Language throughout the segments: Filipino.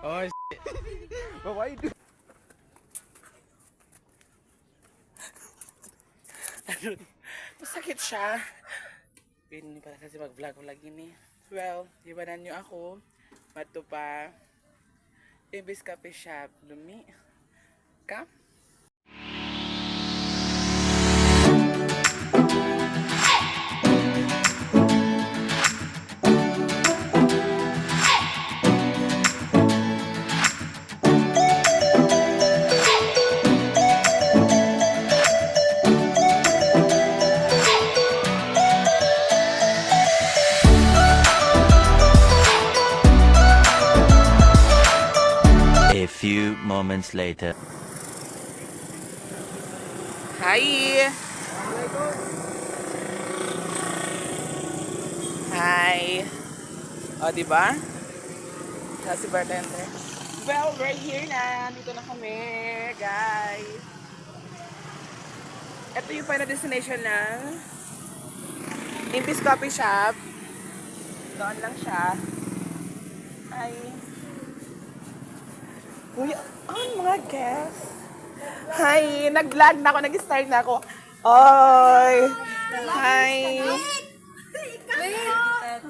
Oh, but why you do? Masakit siya. Pinin pa kasi mag-vlog ini. Well, iwanan niyo ako. Mato pa. Ibis Coffee Shop. Lumi. Come. A few moments later. Hi! Hi! O, diba? Sa si bartender. Well, we're here na. Dito na kami, guys. Ito yung final destination ng Ibis Coffee Shop. Doon lang siya. Hi! Uy, mga guests. Hi! Nag-vlog na ako. Nag-start na ako. Oy! Hi!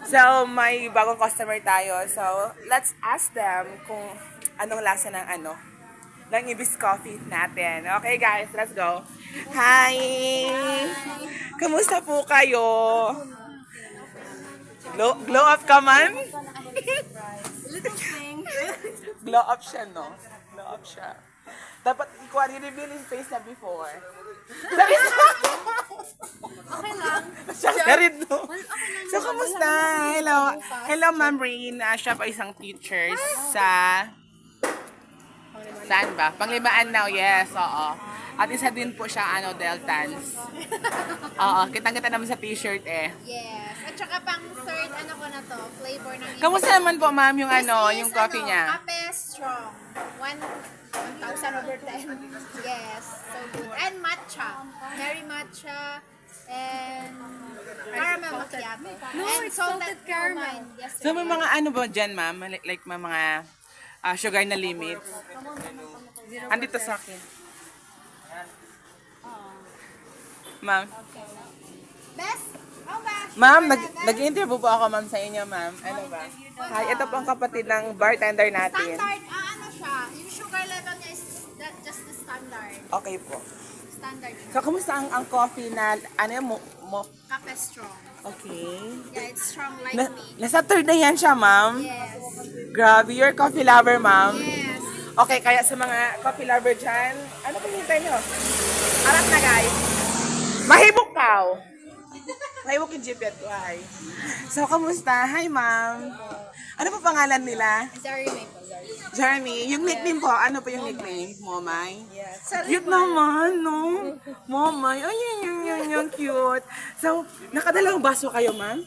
So, may bagong customer tayo. So, let's ask them kung anong lasa ng Ibis Coffee natin. Okay, guys, let's go. Hi! Kamusta po kayo? Glow up ka man? Glow up siya, no? Glow up siya. Dapat ikuha i-reveal yung face na before. Okay lang. Siya rin, no? So, kamusta? Hello. Hello, Ma'am Rain. Siya pa isang teacher sa... Saan ba? Panglimaan now, yes. Oo. At isa din po siya, Deltans. Oo, kitang-kita naman sa t-shirt eh. Yes. At saka pang third, ko na to, flavor ng Kamusta naman po, ma'am, yung yung coffee niya? Cafe Strong. 1,000 over 10. Yes. So good. And matcha. Berry matcha. And caramel macchiato. No, it's salted caramel. Yes, So, may mga ba dyan, ma'am? Like mga sugar na limits? Andito sa akin. Ma'am. Best? Oh, best. Ma'am, nag-interview po ako, ma'am, sa inyo, ma'am. Ano ba? Hi, ito po ang kapatid ng bartender natin. Standard, siya. Yung sugar level niya is just the standard. Okay po. Standard siya. So, kamusta ang coffee na, Cafe Strong. Okay. Yeah, it's strong like Na, me. nasa third na yan siya, ma'am. Yes. Grabe, you're coffee lover, ma'am. Yes. Okay, kaya sa mga coffee lover dyan, ano po hintay nyo? Arat na, guys. Mahibok ka. Mahibok yung GPS ko, hi. So, kamusta? Hi, ma'am. Ano po pangalan nila? Jeremy po, Jeremy. Yung nickname po, ano po yung nickname? Momay? Yes. Cute naman, no? Momay. Ay, yan, cute. So, nakadalawang baso kayo, ma'am?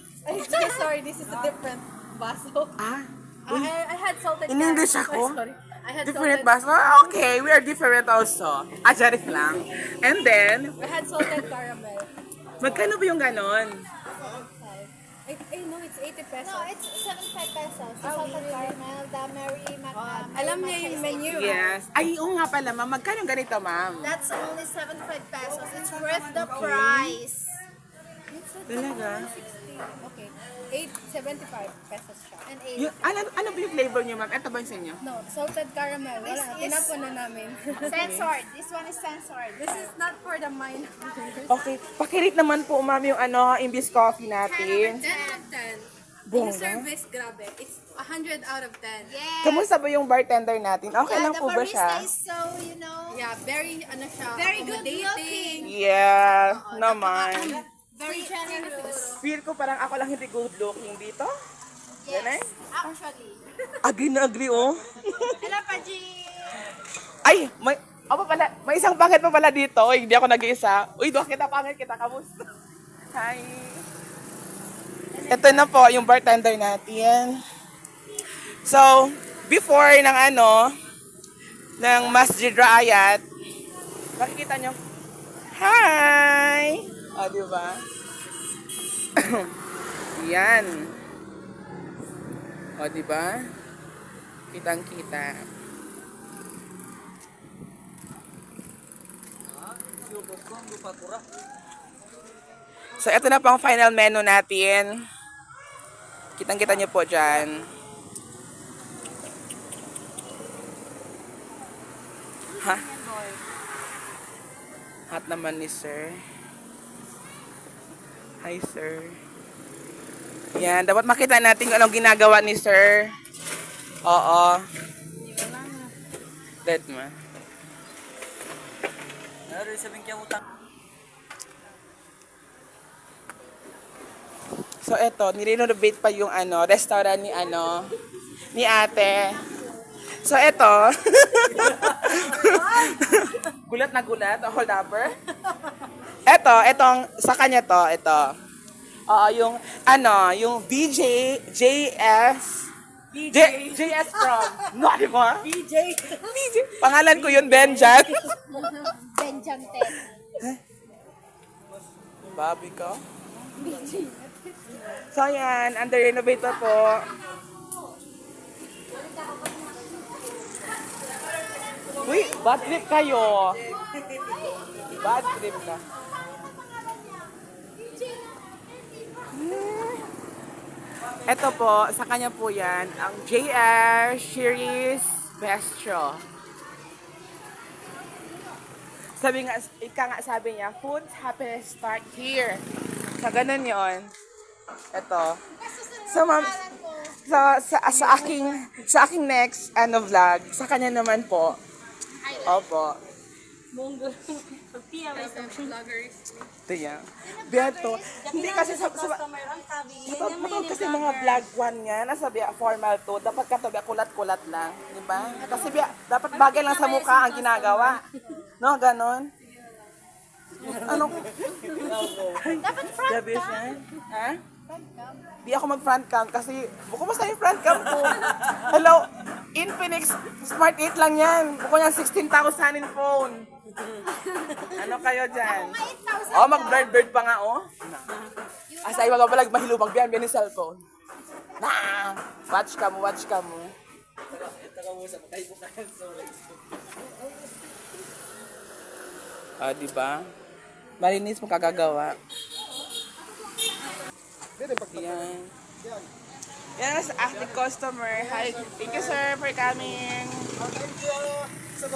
Sorry, this is a different baso. Ah, I had salted in English ako? Sorry. I had Different salted, baso? Ah, okay, we are different also. Ajarit lang. And then, I had salted caramel. magkano ba yung ganon? No, it's 80 pesos. No, it's 75 pesos. The salted caramel, the Mary Alam niya yung menu. Yes. Ay, oo nga pala, ma'am. Magkano yung ganito, ma'am? That's only 75 pesos. It's worth the price. Talaga? Okay. 875 pesos siya. And Yung, ano ba yung flavor niyo, ma'am? Ito ba yung sa inyo? No, salted caramel. This Wala, is- tinapon na namin. censored. This one is censored. This is not for the minors. Okay. Pakirate naman po, ma'am, yung Imbis coffee natin. 10 out of 10. Yung Bongga. service, grabe. It's 100 out of 10. Yes. Kamusta ba yung bartender natin? Okay Yeah, lang the po ba siya? barista is so, Yeah, very, siya, Very good accommodating. Yeah, naman. very generous. Feel ko parang ako lang hindi good looking dito. Ganun? Yes. Actually. Agree na agree, oh. Hello, Paji. Ay, may isang pangit pa pala dito. Uy, hindi ako nag-iisa. Uy, doon kita, pangit kita. Kamusta? Hi. Ito na po, yung bartender natin. So, before ng Masjid Rayat, makikita nyo, hi! O, diba? Yan. O, diba? Kitang-kita. So, ito na po ang final menu natin. Kitang-kita niyo po dyan. Ha? Hot naman ni sir. Hi, sir. Yan, dapat makita natin kung anong ginagawa ni sir. Oo. Dead ma. So, eto, nirenovate pa yung restaurant ni ate. So, eto. Gulat na gulat, hold upper. Etong, sa kanya to, ito. Yung BJ, JS, JS from, no, di ba? BJ. Pangalan ko yun, Benjan. Benjang Ted. Bobby ko. So, yan, under renovate pa po. Uy, bad trip kayo. Bad trip na. Ito po, sa kanya po yan, ang JR Series Bistro. Sabi niya, food happiness start here. Sa ganun yon. Ito. So, ma'am, sa aking next vlog, sa kanya naman po. Opo. Ito yan. Beto. Hindi kasi Matawag kasi mga vlog 1 nga, nasa biya formal to, dapat katabi kulat-kulat lang, di ba? Kasi biya, dapat bagay lang sa mukha ang ginagawa. No, ganon. Ano? Dapat front Gabi cam. siya? Ha? Di ako mag-front cam kasi buko basta yung front cam ko. Hello, Infinix Smart 8 lang yan. Buko niyan 16,000 in phone. Ano kayo dyan? Mga 8,000 Oh, mag-bird pa nga, oh. Asa iba ka palag mahilubag biyan biyan yung cellphone. Na! Watch ka mo. Ah, di ba? Malinis mo kagagawa. Yan. Yan ang active customer. Hi, thank you sir for coming. Thank you. So,